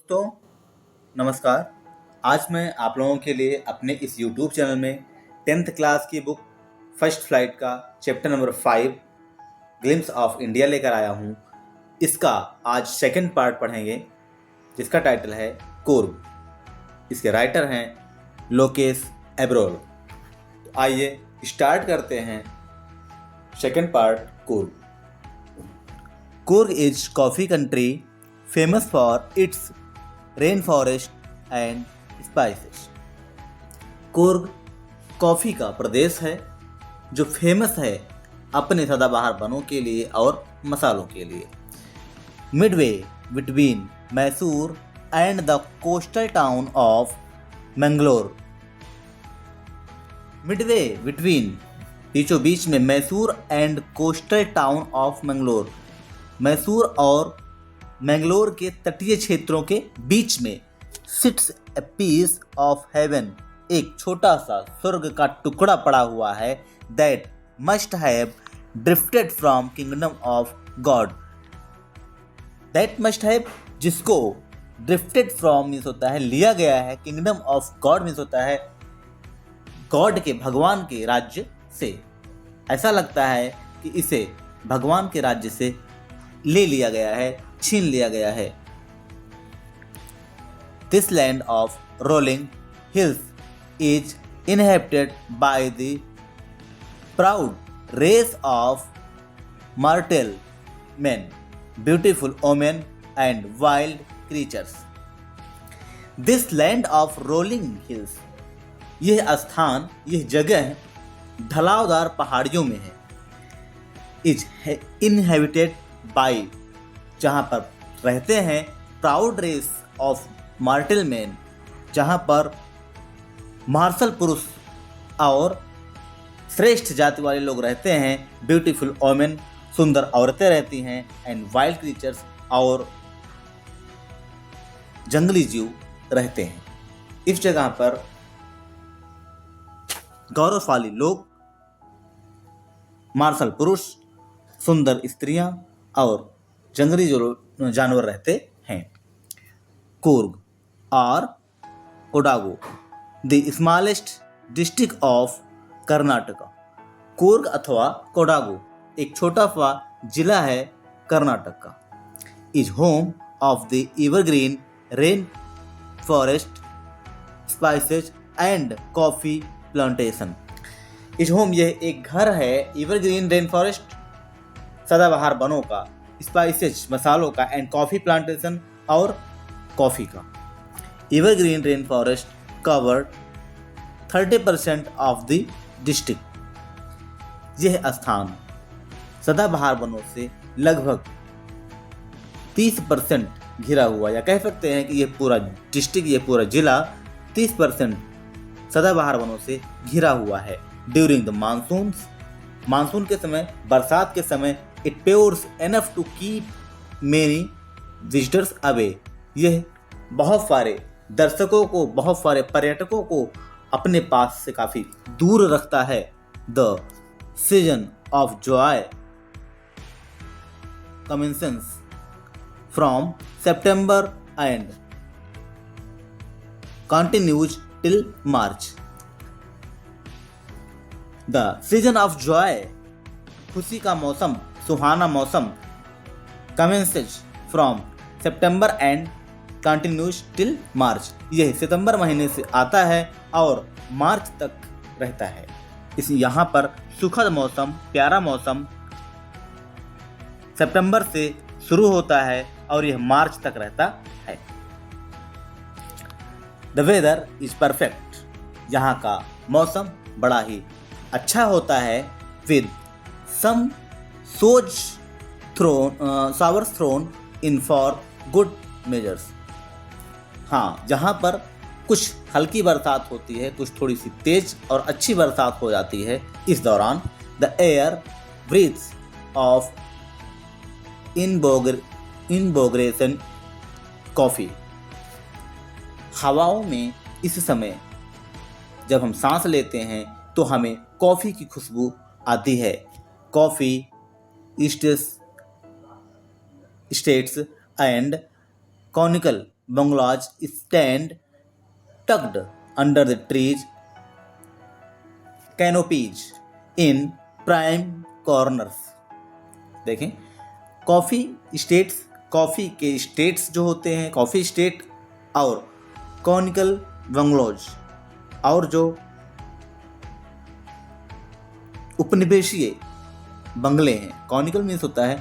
दोस्तों, नमस्कार। आज मैं आप लोगों के लिए अपने इस YouTube चैनल में 10th क्लास की बुक फर्स्ट फ्लाइट का chapter number 5 glimpse of India लेकर आया हूँ। इसका आज सेकंड पार्ट पढ़ेंगे जिसका टाइटल है कुर्ग। इसके राइटर हैं लोकेश एब्रोल। तो आइए स्टार्ट करते हैं second part Coorg. Coorg is coffee country famous for its rainforest and spices. Coorg coffee का प्रदेश है जो फेमस है अपने सदाबहार वनों के लिए और मसालों के लिए। Midway between Mysore and the coastal town of Mangalore. Midway between बीचों बीच में Mysore and coastal town of Mangalore, Mysore और मैंगलोर के तटीय क्षेत्रों के बीच में sits a piece of heaven, एक छोटा सा स्वर्ग का टुकड़ा पड़ा हुआ है। That must have drifted from kingdom of God. That must have जिसको ड्रिफ्टेड फ्रॉम मीन्स होता है लिया गया है, किंगडम ऑफ गॉड मीन्स होता है गॉड के भगवान के राज्य से। ऐसा लगता है कि इसे भगवान के राज्य से ले लिया गया है, छीन लिया गया है। This land of rolling hills is inhabited by the proud race of mortal men, beautiful women and wild creatures. This land of rolling hills, यह स्थान, यह जगह ढलावदार पहाड़ियों में है। इज इनहेबिटेड बाई, जहाँ पर रहते हैं proud race of mortal man, जहाँ पर मार्शल पुरुष और श्रेष्ठ जाति वाले लोग रहते हैं। ब्यूटीफुल ओमेन, सुंदर औरतें रहती हैं। एंड वाइल्ड क्रीचर्स, और जंगली जीव रहते हैं। इस जगह पर गौरवशाली लोग, मार्शल पुरुष, सुंदर स्त्रियां और जंगली जो जानवर रहते हैं। कुर्ग और Kodagu, the smallest district of Karnataka. Coorg अथवा कोडागु एक छोटा सा जिला है कर्नाटक का। Is home of the evergreen rain forest, spices and coffee plantation. Is home, यह एक घर है एवरग्रीन रेन फॉरेस्ट, सदाबहार वनों का, स्पाइसेज मसालों का, एंड कॉफ़ी प्लांटेशन और कॉफ़ी का। Evergreen rain forest covered 30% of the district. यह स्थान सदाबहार वनों से लगभग 30% घिरा हुआ, या कह सकते हैं कि यह पूरा डिस्ट्रिक्ट, यह पूरा जिला 30% सदाबहार वनों से घिरा हुआ है। ड्यूरिंग द मानसून्स, मानसून के समय, बरसात के समय, it proves enough to keep many visitors away. यह बहुत सारे दर्शकों को, बहुत सारे पर्यटकों को अपने पास से काफ़ी दूर रखता है। The season of joy commences from September and continues till March. The season of joy, खुशी का मौसम, सुहाना मौसम, commences from September and continues till March. यह सितंबर महीने से आता है और मार्च तक रहता है। इस यहाँ पर सुखद मौसम, प्यारा मौसम सितंबर से शुरू होता है और यह मार्च तक रहता है। द वेदर इज परफेक्ट, यहाँ का मौसम बड़ा ही अच्छा होता है। With some showers thrown in for good measures. हाँ, जहाँ पर कुछ हल्की बरसात होती है, कुछ थोड़ी सी तेज और अच्छी बरसात हो जाती है इस दौरान। The air breathes of invigoration coffee. हवाओं में इस समय जब हम सांस लेते हैं तो हमें कॉफ़ी की खुशबू आती है। Coffee states and conical bungalows stand tucked under the trees canopies in prime corners। देखें, कॉफ़ी के स्टेट्स जो होते हैं, कॉफ़ी स्टेट और कॉनिकल बंगलोज और जो उपनिवेशीय बंगले हैं, कॉनिकल मीन्स होता है,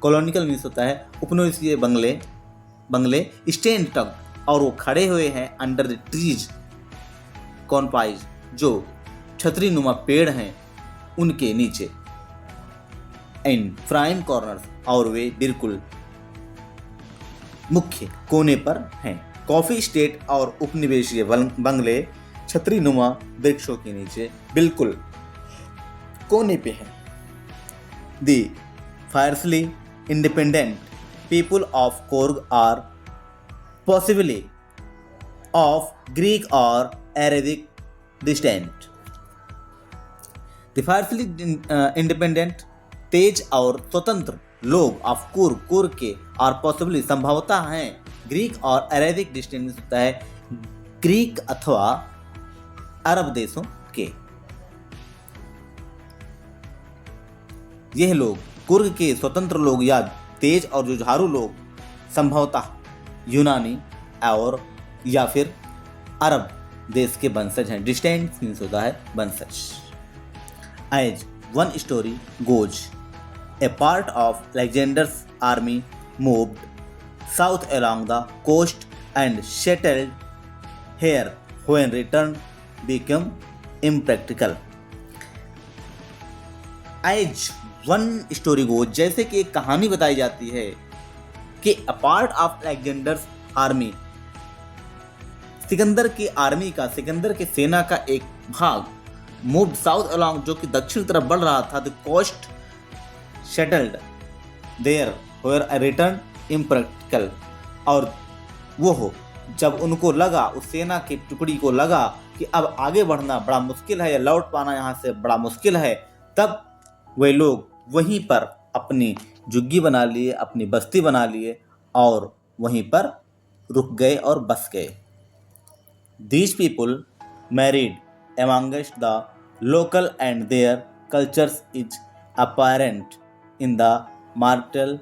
कॉलोनिकल मीन्स होता है उपनिवेशीय बंगले स्टैंड टक और वो खड़े हुए हैं अंडर द ट्रीज कॉनपाइज जो छतरी नुमा पेड़ हैं उनके नीचे, इन प्राइम कॉर्नर्स और वे बिल्कुल मुख्य कोने पर हैं। कॉफी स्टेट और उपनिवेशीय बंगले छतरी नुमा वृक्षों के नीचे बिल्कुल कोने पे हैं। The fiercely independent people of Coorg are possibly of Greek और Arabic distant. The fiercely independent तेज और स्वतंत्र लोग ऑफ कुर्ग के और पॉसिबली संभवतः हैं ग्रीक और अरेबिक डिस्टेंट होता है ग्रीक अथवा अरब देशों के। यह लोग कुर्ग के स्वतंत्र लोग या तेज और जुझारू लोग संभवतः यूनानी और या फिर अरब देश के वंशज हैं। डिस्टेंट मीन्स होता है वंशज। As one story goes, a part of Alexander's army moved south along the coast and settled here when return became impractical। As one story goes, जैसे कि एक कहानी बताई जाती है कि a part of Alexander's army, Sikandar की आर्मी का, सिकंदर की सेना का एक भाग moved south along जो कि दक्षिण तरफ बढ़ रहा था, the coast settled there where a return impractical, और वो जब उनको लगा, उस सेना की टुकड़ी को लगा कि अब आगे बढ़ना बड़ा मुश्किल है या लौट पाना यहाँ से बड़ा मुश्किल है, तब वे लोग वहीं पर अपनी झुग्गी बना लिए, अपनी बस्ती बना लिए और वहीं पर रुक गए और बस गए। These people married amongst the local and their cultures is apparent in the marital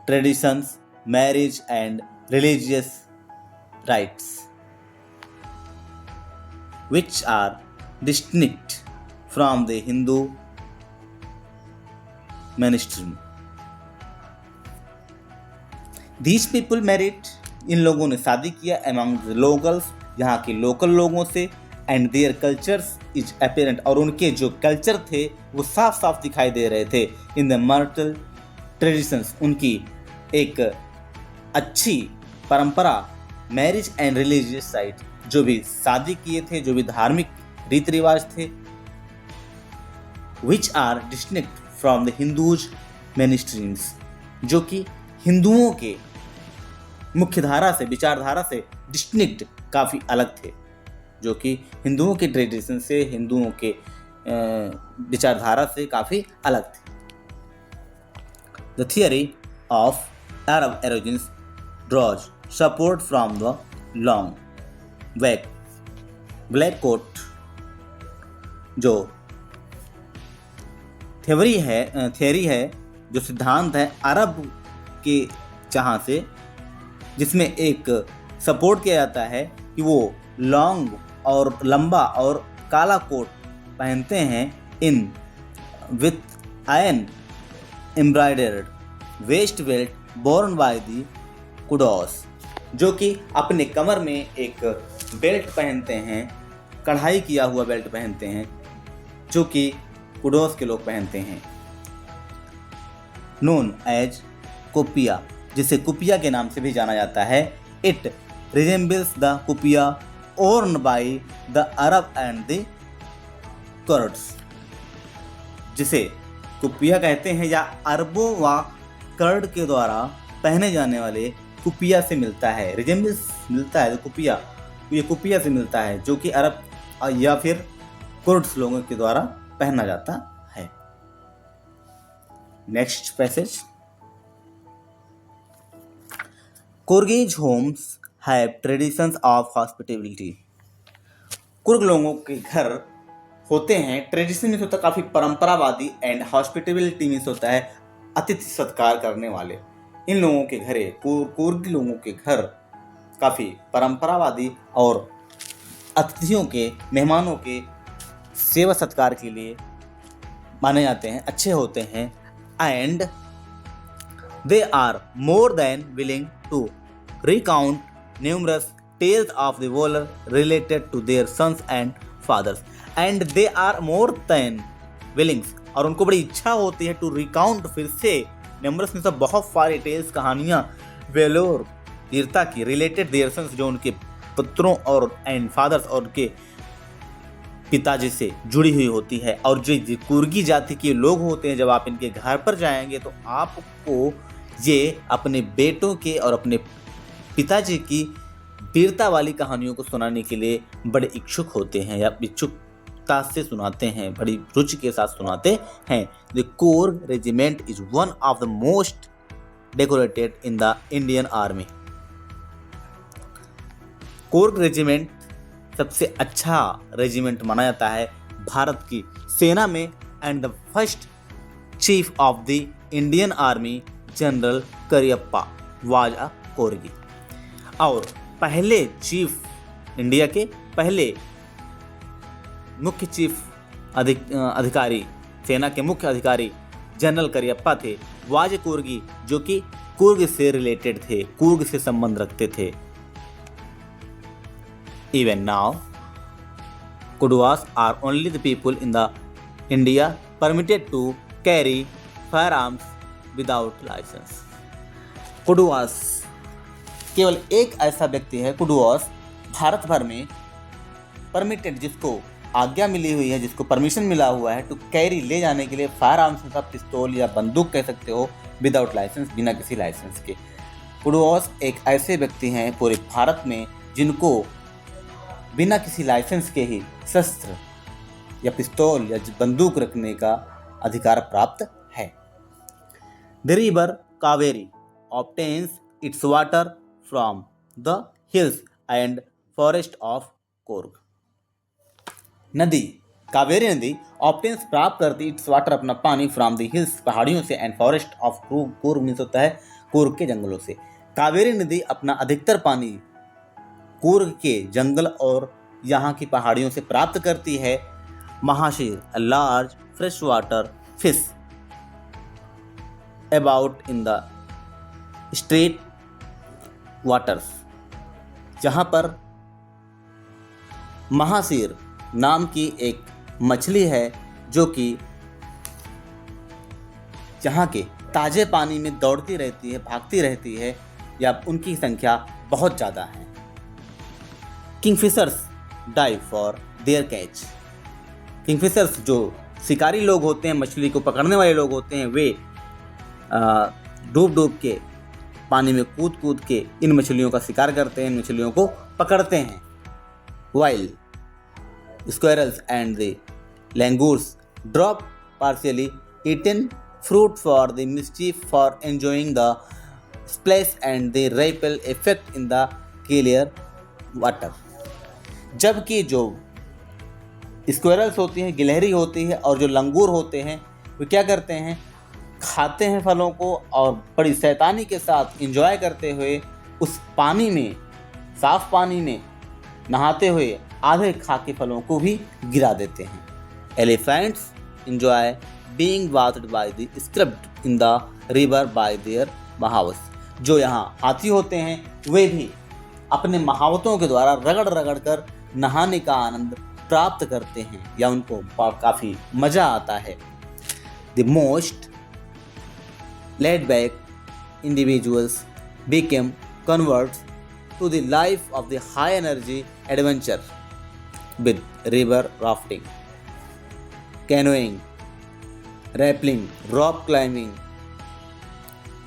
traditions, marriage and religious rites, which are distinct from the Hindu mainstream। These people married, इन लोगों ने शादी किया, among the locals, यहाँ के local लोगों से, and their cultures is apparent, और उनके जो कल्चर थे वो साफ साफ दिखाई दे रहे थे। इन द marital traditions, उनकी एक अच्छी परंपरा, मैरिज एंड रिलीजियस राइट, जो भी शादी किए थे, जो भी धार्मिक रीति रिवाज थे, which are distinct from the Hindus mainstreams, जो कि हिंदुओं के मुख्य धारा से, विचारधारा से डिस्टिंक्ट काफ़ी अलग थे, जो कि हिंदुओं के ट्रेडिशन से, हिंदुओं के विचारधारा से काफ़ी अलग थे। The theory of Arab origins draws support from the long black coat, जो थियरी है, जो सिद्धांत है अरब के जहाँ से, जिसमें एक सपोर्ट किया जाता है कि वो लॉन्ग और लंबा और काला कोट पहनते हैं, in with iron embroidered waist belt borne by the कुडोस, जो कि अपने कमर में एक बेल्ट पहनते हैं, कढ़ाई किया हुआ बेल्ट पहनते हैं, जो कि कुडोस के लोग पहनते हैं। नोन एज कुपिया, जिसे कुपिया के नाम से भी जाना जाता है। It resembles the kupia worn by the Arab and the Kurds, जिसे कुपिया कहते हैं या अरबों व कर्ड के द्वारा पहने जाने वाले कुपिया से मिलता है। रिजेंबल्स मिलता है तो कुपिया, ये कुपिया से मिलता है, जो कि अरब या फिर कुर्ड्स लोगों के द्वारा पहना जाता है। Next passage. Courgage homes have traditions of hospitality. Coorg लोगों के घर होते हैं, ट्रेडिशन मीन्स होता है काफ़ी परंपरावादी, एंड हॉस्पिटैलिटी मीन्स होता है अतिथि सत्कार करने वाले। इन लोगों के घरे कुर्ग लोगों के घर काफ़ी परंपरावादी और अतिथियों के, मेहमानों के सेवा सत्कार के लिए माने जाते हैं, अच्छे होते हैं। And they are more than willing to recount numerous tales of the valour related to their sons and fathers. And they are more than willings, और उनको बड़ी इच्छा होती है टू रिकाउंट, फिर से न्यूमरस में सब बहुत सारी टेल्स, कहानियाँ, वेलोर, वीरता की, रिलेटेड देयर सन्स, जो उनके पुत्रों और एंड फादर्स और उनके पिताजी से जुड़ी हुई होती है। और जो कुर्गी जाति के लोग होते हैं, जब आप इनके घर पर जाएंगे तो आपको ये अपने बेटों के और अपने पिताजी की वीरता वाली कहानियों को सुनाने के लिए बड़े इच्छुक होते हैं, या इच्छुकता से सुनाते हैं, बड़ी रुचि के साथ सुनाते हैं। The Coorg regiment is one of the most decorated in the Indian army. Coorg regiment सबसे अच्छा रेजिमेंट माना जाता है भारत की सेना में, and the first chief of the Indian army general Cariappa was a corgi. और पहले चीफ, इंडिया के पहले मुख्य चीफ अधिकारी, सेना के मुख्य अधिकारी जनरल करियप्पा थे, वाज ए कोर्गी, जो कि कुर्ग से रिलेटेड थे, कुर्ग से संबंध रखते थे। Even now, Kudwas are only the people in the India permitted to carry firearms without license. कुडवास केवल एक ऐसा व्यक्ति है, कुडवास, भारत भर में परमिटेड, जिसको आज्ञा मिली हुई है, जिसको परमिशन मिला हुआ है टू कैरी, ले जाने के लिए फायर आर्म्स, मतलब पिस्तौल या बंदूक कह सकते हो, विदाउट लाइसेंस, बिना किसी लाइसेंस के। कुडवास एक ऐसे व्यक्ति हैं पूरे भारत में जिनको बिना किसी लाइसेंस के ही शस्त्र या पिस्तौल या बंदूक रखने का अधिकार प्राप्त है। The river Kaveri obtains its water from the hills and forest of Coorg. नदी, कावेरी नदी ऑब्टेन्स, प्राप्त करती, इट्स वाटर, अपना पानी, फ्रॉम द हिल्स, पहाड़ियों से, and forest of Coorg means होता है कोर्ग के जंगलों से। कावेरी नदी अपना अधिकतर पानी कुर्ग के जंगल और यहाँ की पहाड़ियों से प्राप्त करती है। Mahseer, a large fresh water fish about in the straight waters, जहाँ पर महाशीर नाम की एक मछली है, जो कि जहाँ के ताजे पानी में दौड़ती रहती है, भागती रहती है, या उनकी संख्या बहुत ज़्यादा है। Kingfishers dive for their catch. Kingfishers जो शिकारी लोग होते हैं, मछली को पकड़ने वाले लोग होते हैं, वे डूब डूब के, पानी में कूद कूद के इन मछलियों का शिकार करते हैं, इन मछलियों को पकड़ते हैं। While squirrels and the langurs drop partially eaten fruit for the mischief for enjoying the splash and the ripple effect in the clear water। जबकि जो स्क्वेरल्स होती हैं, गिलहरी होती है, और जो लंगूर होते हैं, वे क्या करते हैं, खाते हैं फलों को, और बड़ी शैतानी के साथ एंजॉय करते हुए उस पानी में, साफ पानी में नहाते हुए आधे खा के फलों को भी गिरा देते हैं। Elephants enjoy being bathed by the scrubbed in the river by their महावत। जो यहाँ हाथी होते हैं, वे भी अपने महावतों के द्वारा रगड़ रगड़ कर नहाने का आनंद प्राप्त करते हैं, या उनको काफ़ी मज़ा आता है। The most laid back individuals became converts to the life of the high energy adventure with river rafting, canoeing, rappelling, rock climbing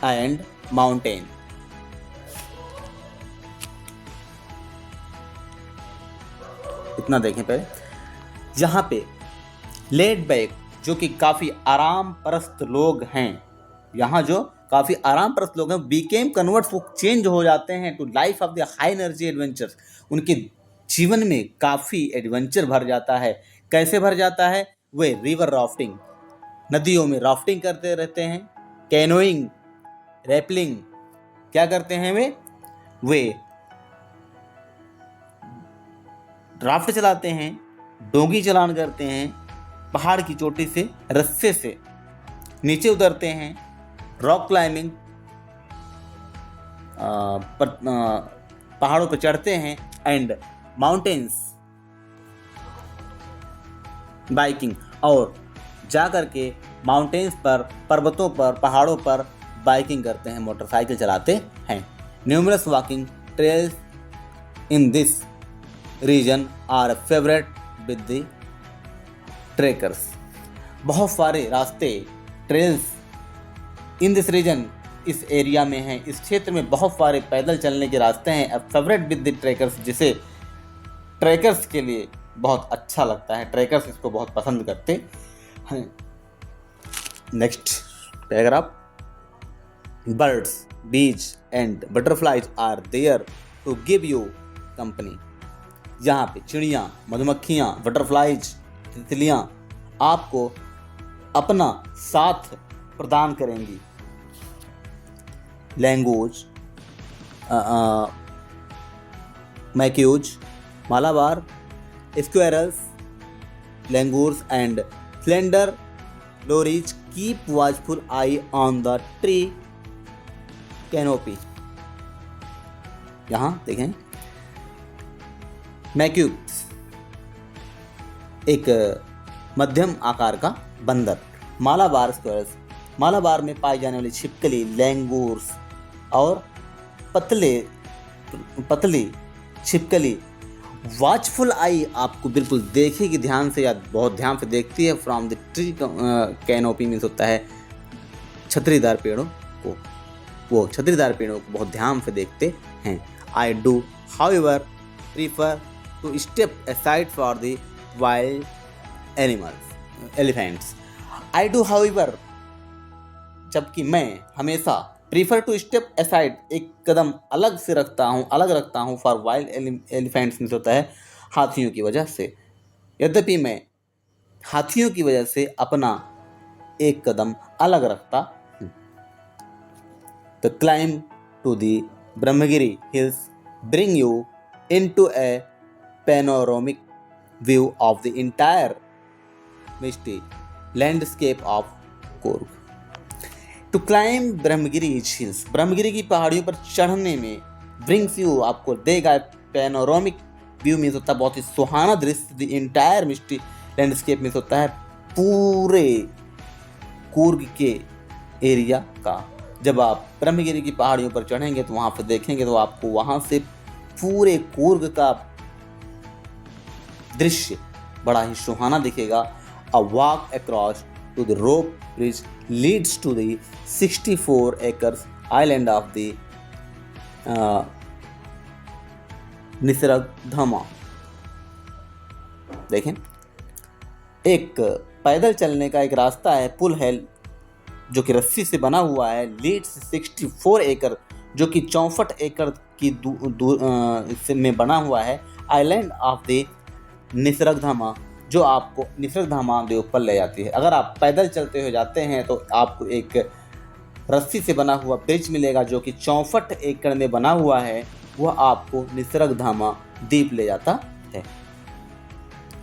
and mountain। इतना देखें पहले, यहाँ पे लेड बैक, जो कि काफ़ी आराम परस्त लोग हैं, यहाँ जो काफ़ी आरामप्रद लोग हैं, बीकेम कन्वर्ट्स, वो चेंज हो जाते हैं to life of the high energy adventures. उनके जीवन में काफ़ी एडवेंचर भर जाता है। कैसे भर जाता है? वे रिवर राफ्टिंग, नदियों में राफ्टिंग करते रहते हैं, कैनोइंग, रैपलिंग, क्या करते हैं वे राफ्ट चलाते हैं, डोंगी चलान करते हैं, पहाड़ की चोटी से रस्से से नीचे उतरते हैं, रॉक क्लाइंबिंग, पहाड़ों पर चढ़ते हैं, एंड माउंटेन्स बाइकिंग, और जा करके माउंटेन्स पर, पर्वतों पर, पहाड़ों पर बाइकिंग करते हैं, मोटरसाइकिल चलाते हैं। Numerous walking trails in this region are favourite with the trekkers. बहुत सारे रास्ते, ट्रेल्स इन दिस रीजन, इस एरिया में हैं, इस क्षेत्र में बहुत सारे पैदल चलने के रास्ते हैं। फेवरेट विद द ट्रेकर्स, जिसे ट्रेकर्स के लिए बहुत अच्छा लगता है, ट्रेकर्स इसको बहुत पसंद करते हैं। Next paragraph, birds, bees and butterflies are there to give you company. यहाँ पे चिड़ियाँ, मधुमक्खियाँ, बटरफ्लाइज, तितलियाँ आपको अपना साथ प्रदान करेंगी। Langurs, macaques, Malabar, squirrels, langurs and slender lorises keep watchful eye on the tree canopy. यहाँ देखें, मैक्यूब्स एक मध्यम आकार का बंदर, मालाबार स्क्वेरल्स, मालाबार में पाई जाने वाली छिपकली, लैंगूर्स और पतली छिपकली। वॉचफुल आई आपको बिल्कुल देखेगी ध्यान से, या बहुत ध्यान से देखती है। From the tree canopy means होता है छतरीदार पेड़ों को, वो छतरीदार पेड़ों को बहुत ध्यान से देखते हैं। I do however prefer to step aside for the wild animals, elephants. I do however, जबकि मैं हमेशा, प्रीफर टू स्टेप असाइड, एक कदम अलग से रखता हूँ, अलग रखता हूँ, फॉर वाइल्ड एलिफेंट्स में होता है हाथियों की वजह से। यद्यपि मैं हाथियों की वजह से अपना एक कदम अलग रखता हूँ। The climb to the Brahmagiri hills bring you into a panoramic view of the entire misty landscape of Coorg. To climb Brahmagiri hills, Brahmagiri की पहाड़ियों पर चढ़ने में, ब्रिंग्स यू आपको देगा, पैनोरामिक व्यू में होता है बहुत ही सुहाना दृश्य, द इंटायर मिस्टी लैंडस्केप में होता है पूरे कूर्ग के एरिया का। जब आप ब्रह्मगिरी की पहाड़ियों पर चढ़ेंगे तो वहाँ पर देखेंगे तो आपको वहाँ से पूरे कूर्ग का दृश्य बड़ा ही सुहाना दिखेगा। A walk across to the rope bridge leads to the 64 acres island of the निसर्गधामा। देखें, एक पैदल चलने का एक रास्ता है, पुल है जो कि रस्सी से बना हुआ है, लीड्स 64 एकड़, जो कि 64 एकड़ की में बना हुआ है, आइलैंड ऑफ द निसर्गधामा, जो आपको निसर्गधामा के ऊपर ले जाती है। अगर आप पैदल चलते हुए जाते हैं तो आपको एक रस्सी से बना हुआ ब्रिज मिलेगा जो कि 64 एकड़ में बना हुआ है, वह आपको निसर्गधामा द्वीप ले जाता है।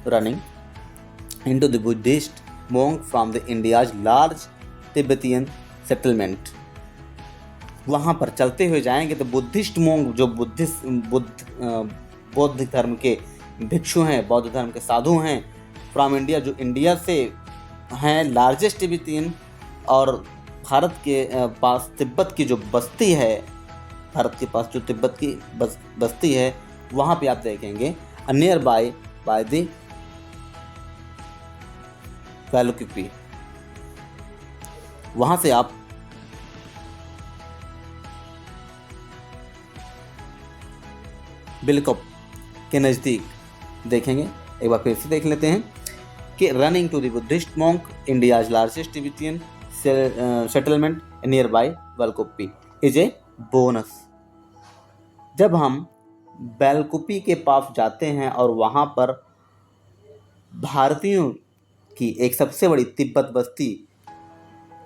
Running into the Buddhist monk from the India's large Tibetan settlement. वहाँ पर चलते हुए जाएंगे तो बुद्धिस्ट मोंक, जो बौद्ध धर्म के भिक्षु हैं, बौद्ध धर्म के साधु हैं, फ्रॉम इंडिया, जो इंडिया से हैं, लार्जेस्ट तिब्बतियन, और भारत के पास तिब्बत की जो बस्ती है, भारत के पास जो तिब्बत की बस्ती है, वहाँ पे आप देखेंगे नियर बाय द वैलुकिपी। वहाँ से आप बिलकप के नज़दीक देखेंगे। एक बार फिर से देख लेते हैं कि running to the Buddhist monk, India's largest Tibetan settlement nearby Bylakuppe is a bonus. जब हम बेलकुपी के पास जाते हैं और वहाँ पर भारतीयों की एक सबसे बड़ी तिब्बत बस्ती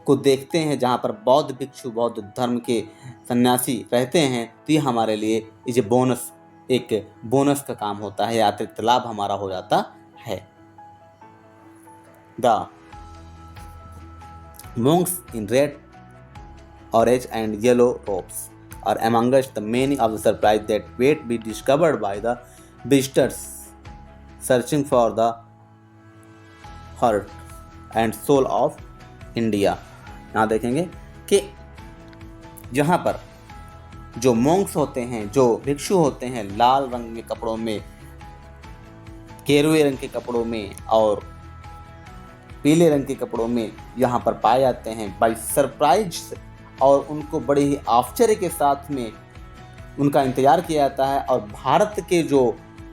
को देखते हैं जहाँ पर बौद्ध भिक्षु, बौद्ध धर्म के सन्यासी रहते हैं, तो ये हमारे लिए इज ए बोनस, एक बोनस का काम होता है, अतिरिक्त लाभ हमारा हो जाता है। The monks in red, orange and yellow robes are among us the many of the surprise that wait be discovered by the visitors searching for the heart and soul of India। यहाँ देखेंगे कि जहाँ पर जो monks होते हैं, जो भिक्षु होते हैं, लाल रंग के कपड़ों में, गेरुए रंग के कपड़ों में और पीले रंग के कपड़ों में यहाँ पर पाए जाते हैं बाई सरप्राइज, और उनको बड़े ही आश्चर्य के साथ में उनका इंतज़ार किया जाता है। और भारत के जो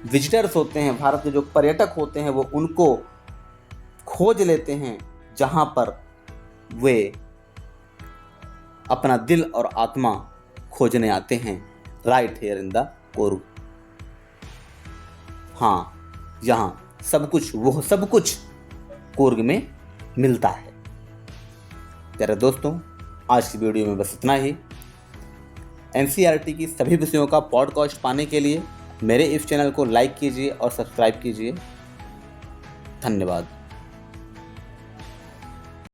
विजिटर्स होते हैं, भारत के जो पर्यटक होते हैं, वो उनको खोज लेते हैं जहाँ पर वे अपना दिल और आत्मा खोजने आते हैं। Right here in the Coorg. हाँ, यहाँ सब कुछ, वो सब कुछ कोर्ग में मिलता है। प्यारे दोस्तों, आज की वीडियो में बस इतना ही। एनसीईआरटी की सभी विषयों का पॉडकास्ट पाने के लिए मेरे इस चैनल को लाइक कीजिए और सब्सक्राइब कीजिए। धन्यवाद।